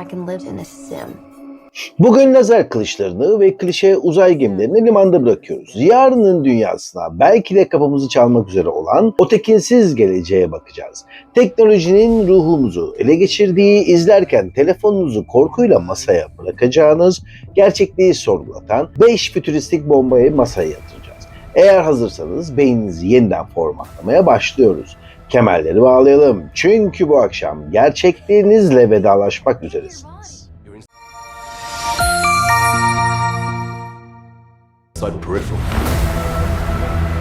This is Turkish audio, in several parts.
I can live in a sim. Bugün lazer kılıçlarını ve klişe uzay gemilerini limanda bırakıyoruz. Yarının dünyasına belki de kapımızı çalmak üzere olan o tekinsiz geleceğe bakacağız. Teknolojinin ruhumuzu ele geçirdiği, izlerken telefonunuzu korkuyla masaya bırakacağınız, gerçekliği sorgulatan 5 fütüristik bombayı masaya yatıracağız. Eğer hazırsanız beyninizi yeniden formatlamaya başlıyoruz. Kemerleri bağlayalım çünkü bu akşam gerçekliğinizle vedalaşmak üzeresiniz.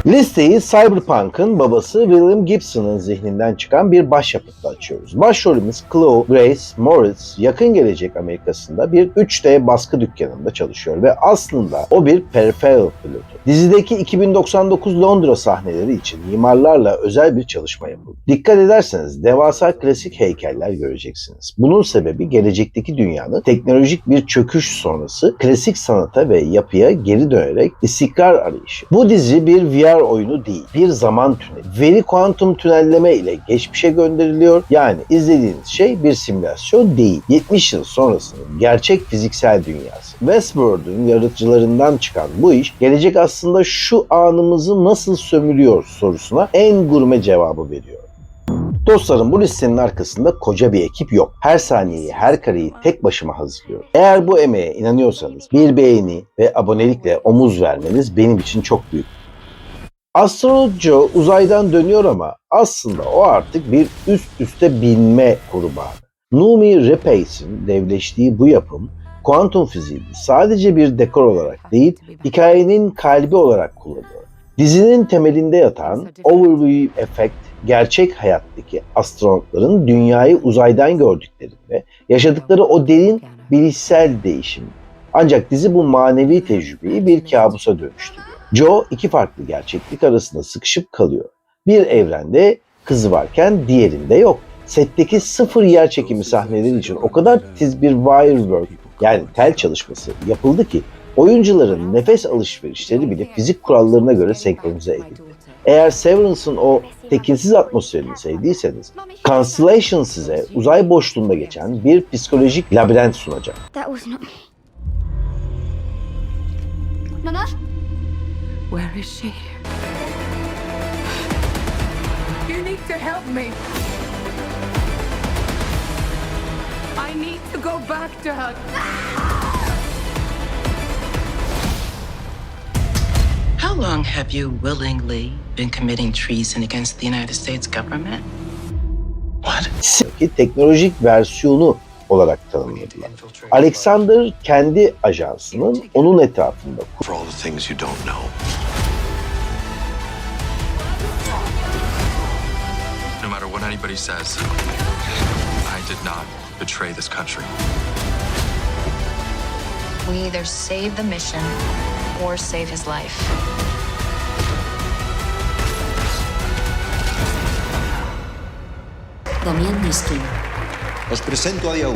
Listeyi Cyberpunk'ın babası William Gibson'ın zihninden çıkan bir başyapıtla açıyoruz. Başrolümüz Chloe Grace Moritz yakın gelecek Amerika'sında bir 3D baskı dükkanında çalışıyor ve aslında o bir peripheral pilotu. Dizideki 2099 Londra sahneleri için mimarlarla özel bir çalışma yapıldı. Dikkat ederseniz devasa klasik heykeller göreceksiniz. Bunun sebebi gelecekteki dünyanın teknolojik bir çöküş sonrası klasik sanata ve yapıya geri dönerek istikrar arayışı. Bu dizi bir VR oyunu değil, bir zaman tüneli. Veri kuantum tünelleme ile geçmişe gönderiliyor. Yani izlediğiniz şey bir simülasyon değil. 70 yıl sonrasının gerçek fiziksel dünyası. Westworld'un yaratıcılarından çıkan bu iş, gelecek aslında şu anımızı nasıl sömürüyor sorusuna en gurme cevabı veriyor. Dostlarım, bu listenin arkasında koca bir ekip yok. Her saniyeyi, her kareyi tek başıma hazırlıyorum. Eğer bu emeğe inanıyorsanız bir beğeni ve abonelikle omuz vermeniz benim için çok büyük. Astronot Joe uzaydan dönüyor ama aslında o artık bir üst üste binme kurbanı. Noomi Rapace'in devleştiği bu yapım, kuantum fiziğini sadece bir dekor olarak değil, hikayenin kalbi olarak kullanıyor. Dizinin temelinde yatan overview efekt, gerçek hayattaki astronotların dünyayı uzaydan gördükleri ve yaşadıkları o derin bilişsel değişim. Ancak dizi bu manevi tecrübeyi bir kabusa dönüştürüyor. Joe iki farklı gerçeklik arasında sıkışıp kalıyor. Bir evrende kızı varken diğerinde yok. Setteki sıfır yer çekimi sahneleri için o kadar titiz bir wire work, yani tel çalışması yapıldı ki oyuncuların nefes alışverişleri bile fizik kurallarına göre senkronize edildi. Eğer Severance'ın o tekinsiz atmosferini sevdiyseniz, Constellation size uzay boşluğunda geçen bir psikolojik labirent sunacak. Nana? Where is she? You need to help me. I need to go back to her. How long have you willingly been committing treason against the United States government? What? Ki teknolojik versiyonu olarak tanımladılar. Alexander kendi ajansının onun etrafında For all the things you don't know. No matter what anybody says, I did not betray this country. We either save the mission or save his life. Damián Riskin. Os presento a Día 1.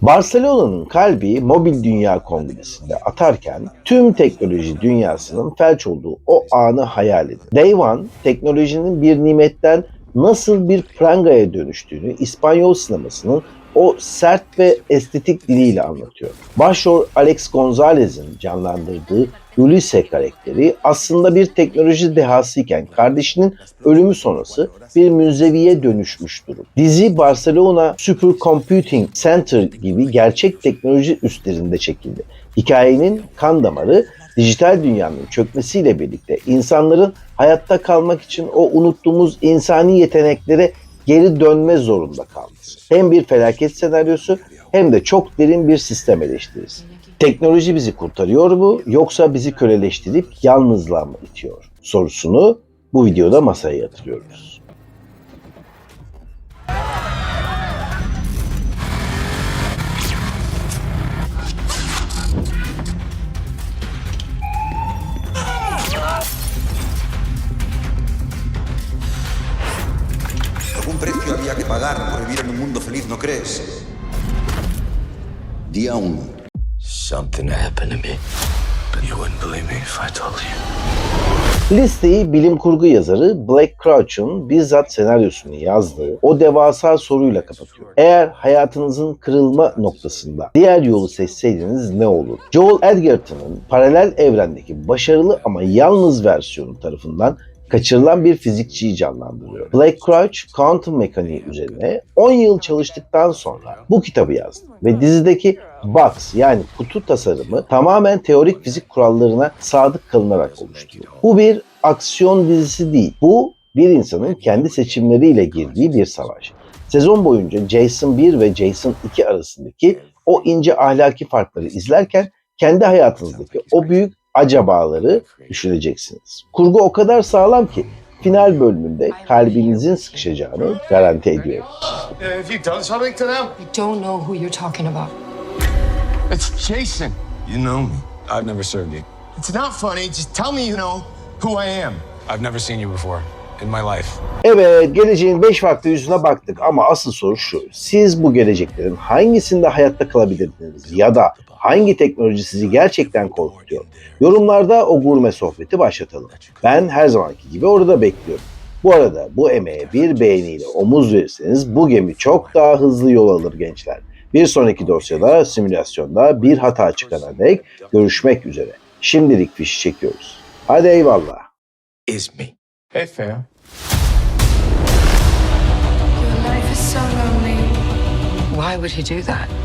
Barcelona'nın kalbi Mobil Dünya Kongresi'nde atarken tüm teknoloji dünyasının felç olduğu o anı hayal edin. Day One, teknolojinin bir nimetten nasıl bir prangaya dönüştüğünü İspanyol sinemasının o sert ve estetik diliyle anlatıyor. Başrol Alex Gonzalez'in canlandırdığı Ulisse karakteri aslında bir teknoloji dehasıyken kardeşinin ölümü sonrası bir münzeviye dönüşmüş durum. Dizi Barcelona Supercomputing Center gibi gerçek teknoloji üslerinde çekildi. Hikayenin kan damarı dijital dünyanın çökmesiyle birlikte insanların hayatta kalmak için o unuttuğumuz insani yeteneklere geri dönme zorunda kalması. Hem bir felaket senaryosu hem de çok derin bir sistem eleştirisi. Teknoloji bizi kurtarıyor mu yoksa bizi köleleştirip yalnızlığa mı itiyor sorusunu bu videoda masaya yatırıyoruz. Algún precio había que pagar por vivir en un mundo feliz, ¿no crees? Día 1. Something happened to me, but you wouldn't believe me if I told you. Listeyi bilim kurgu yazarı Blake Crouch'un bizzat senaryosunu yazdığı o devasa soruyla kapatıyor. Eğer hayatınızın kırılma noktasında diğer yolu seçseydiniz ne olur? Joel Edgerton'ın paralel evrendeki başarılı ama yalnız versiyonu tarafından kaçırılan bir fizikçiyi canlandırıyor. Blake Crouch, kuantum mekaniği üzerine 10 yıl çalıştıktan sonra bu kitabı yazdı ve dizideki box yani kutu tasarımı tamamen teorik fizik kurallarına sadık kalınarak oluşturuyor. Bu bir aksiyon dizisi değil. Bu bir insanın kendi seçimleriyle girdiği bir savaş. Sezon boyunca Jason 1 ve Jason 2 arasındaki o ince ahlaki farkları izlerken kendi hayatınızdaki o büyük acabaları düşüneceksiniz. Kurgu o kadar sağlam ki final bölümünde kalbinizin sıkışacağını garanti ediyorum. Have you done something to them? I don't know who you're talking about. It's Jason. You know me. I've never served you. It's not funny. Just tell me you know who I am. I've never seen you before in my life. Evet, geleceğin 5 farklı yüzüne baktık ama asıl soru şu. Siz bu geleceklerin hangisinde hayatta kalabilirdiniz ya da hangi teknoloji sizi gerçekten korkutuyor? Yorumlarda o gurme sohbeti başlatalım. Ben her zamanki gibi orada bekliyorum. Bu arada bu emeğe bir beğeniyle omuz verirseniz bu gemi çok daha hızlı yol alır gençler. Bir sonraki dosyada, simülasyonda bir hata çıkana dek görüşmek üzere. Şimdilik fişi çekiyoruz. Hadi eyvallah. Is me. Hey, fam. Your life is so lonely. Why would he do that?